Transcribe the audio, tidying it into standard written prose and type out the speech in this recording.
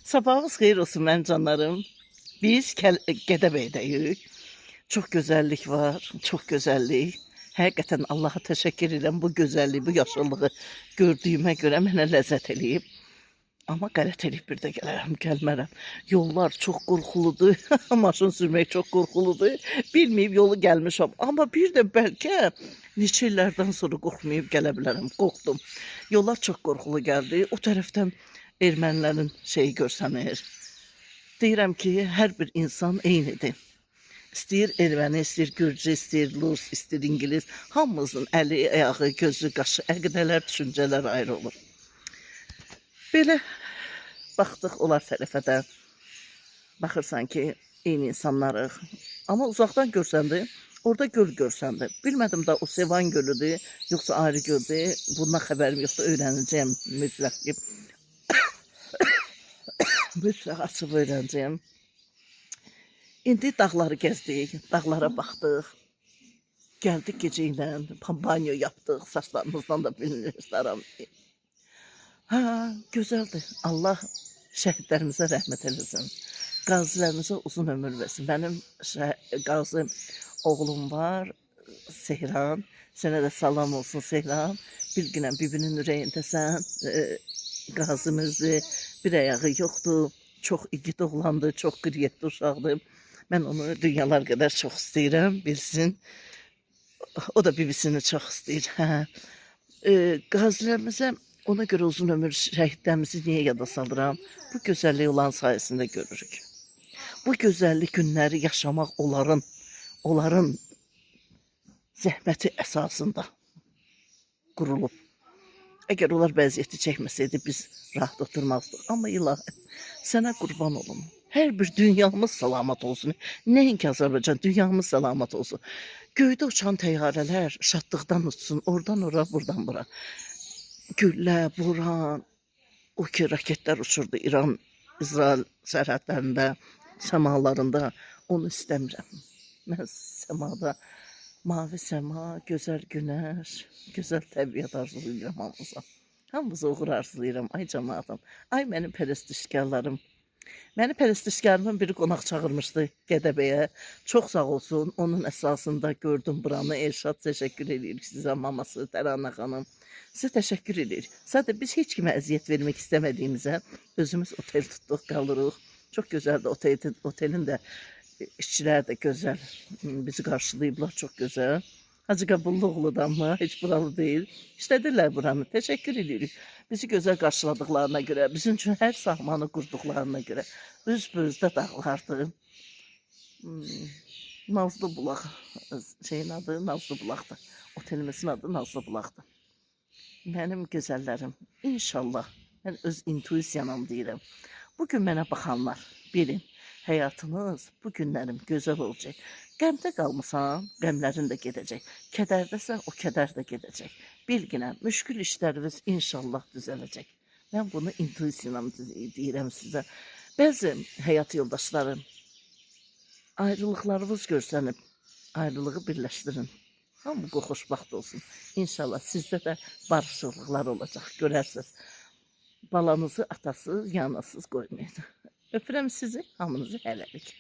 Sabahınız xeyir olsun mənim canlarım. Biz Gədəbəydəyik. Çox gözəllik var, çox gözəllik. Həqiqətən Allaha təşəkkür edirəm bu gözəlliyi, bu yaşıllığı gördüyümə görə mənə ləzzət eləyib. Amma qələt eləyib bir də gəlmərəm. Yollar çox qorxuludur, maşın sürmək çox qorxuludur. Bilməyib yolu gəlmişəm. Amma bir də bəlkə neçə illərdən sonra qorxmayıb gələ bilərəm. Qorxdum. Yollar çox qorxulu gəldi. O tərəfdən ermənilərin şeyi görsənir. Deyirəm ki, hər bir insan eynidir. İstəyir erməni, istəyir gürcü, istəyir rus, istəyir ingilis. Hamımızın əli, ayağı, gözü, qaşı, əqidələr, düşüncələr ayrı olur. Belə baxdıq onlar tərəfədən. Baxırsan ki, eyni insanlarıq. Amma uzaqdan görsəndi, orada göl görsəndi. Bilmədim də o Sevan gölüdür, yoxsa ayrı göldür. Bundan xəbərim yoxdur, öyrənəcəyəm mütləq ki. Mütləq açıb öyrənəcəyəm. İndi dağları gəzdik, dağlara baxdıq. Gəldik gecə ilə, banyo yapdıq, saçlarımızdan da bilinirlər. Gözəldir. Allah şəhidlərimizə rəhmət eləsin. Qazilərimizə uzun ömür versin. Mənim qazi oğlum var, Sehran. Sənə də salam olsun Sehran. Bilginən bibinin ürəyindəsən. Qazimizdir, bir ayağı yoxdur, çox igid oğlandır, çox qiriyyətli uşaqdır. Mən onu dünyalar qədər çox istəyirəm, bilsin. O da bibisini çox istəyir. Qazilərimizə ona görə uzun ömür şəhidlərimizi niyə yada salıram? Bu gözəllik olan sayəsində görürük. Bu gözəllik günləri yaşamaq onların zəhməti əsasında qurulub. Əgər onlar vəziyyəti çəkməsəydi, biz rahat oturmazdıq. Amma ilahi, sənə qurban olum. Hər bir dünyamız salamat olsun. Nəinki Azərbaycan, dünyamız salamat olsun. Göydə uçan təyyarələr şadlıqdan uçsun. Oradan ora, buradan bura. Güllə, boran, o ki raketlər uçurdu İran, İsrail sərhədlərində, səmalarında. Onu istəmirəm. Mən səmada mavi səma, gözəl günəş, gözəl təbiət arzulayıram hamımıza. Hamımıza uğur arzulayıram, ay cəmaatım. Ay mənim pərəstişkarlarım. Məni pərəstişkarımın biri qonaq çağırmışdı Gədəbəyə. Çox sağ olsun, onun əsasında gördüm buranı. Elşad təşəkkür edirik sizə, maması, Təranə xanım. Sizə təşəkkür edirik. Zaten biz heç kimə əziyyət vermək istəmədiyimizə özümüz otel tutduq, qalırıq. Çox gözəldir otelin də. İşçilər də gözəl, bizi qarşılayıblar, çox gözəl. Hacı Qabulluoğlu'dan mı? Heç buralı deyil. İşlədirlər buranı, təşəkkür edirik. Bizi gözəl qarşıladıqlarına görə, bizim üçün hər sahmanı qurduqlarına görə. Üz-bözdə dağlardır. Nazlı Bulaq, şeyin adı Nazlı Bulaqdır. Otelimizin adı Nazlı Bulaqdır. Mənim gözəllərim, inşallah, mən öz intuisiyam deyirəm. Bugün mənə baxanlar, bilin. Həyatınız, bu günlərim gözəl olacaq. Qəmdə qalmısan, qəmlərin də gedəcək. Kədərdəsən, o kədər də gedəcək. Bilginən, müşkül işləriniz inşallah düzələcək. Mən bunu intuisiyam deyirəm sizə. Bəzi həyat yoldaşlarım, ayrılıqlarınız görsənib, ayrılığı birləşdirin. Hamı xoşbaxt olsun. İnşallah sizdə də barışıqlıqlar olacaq, görərsiniz. Balanızı atasız, yanasız qoymayın. Öpürəm sizi, hamınızı hələlik.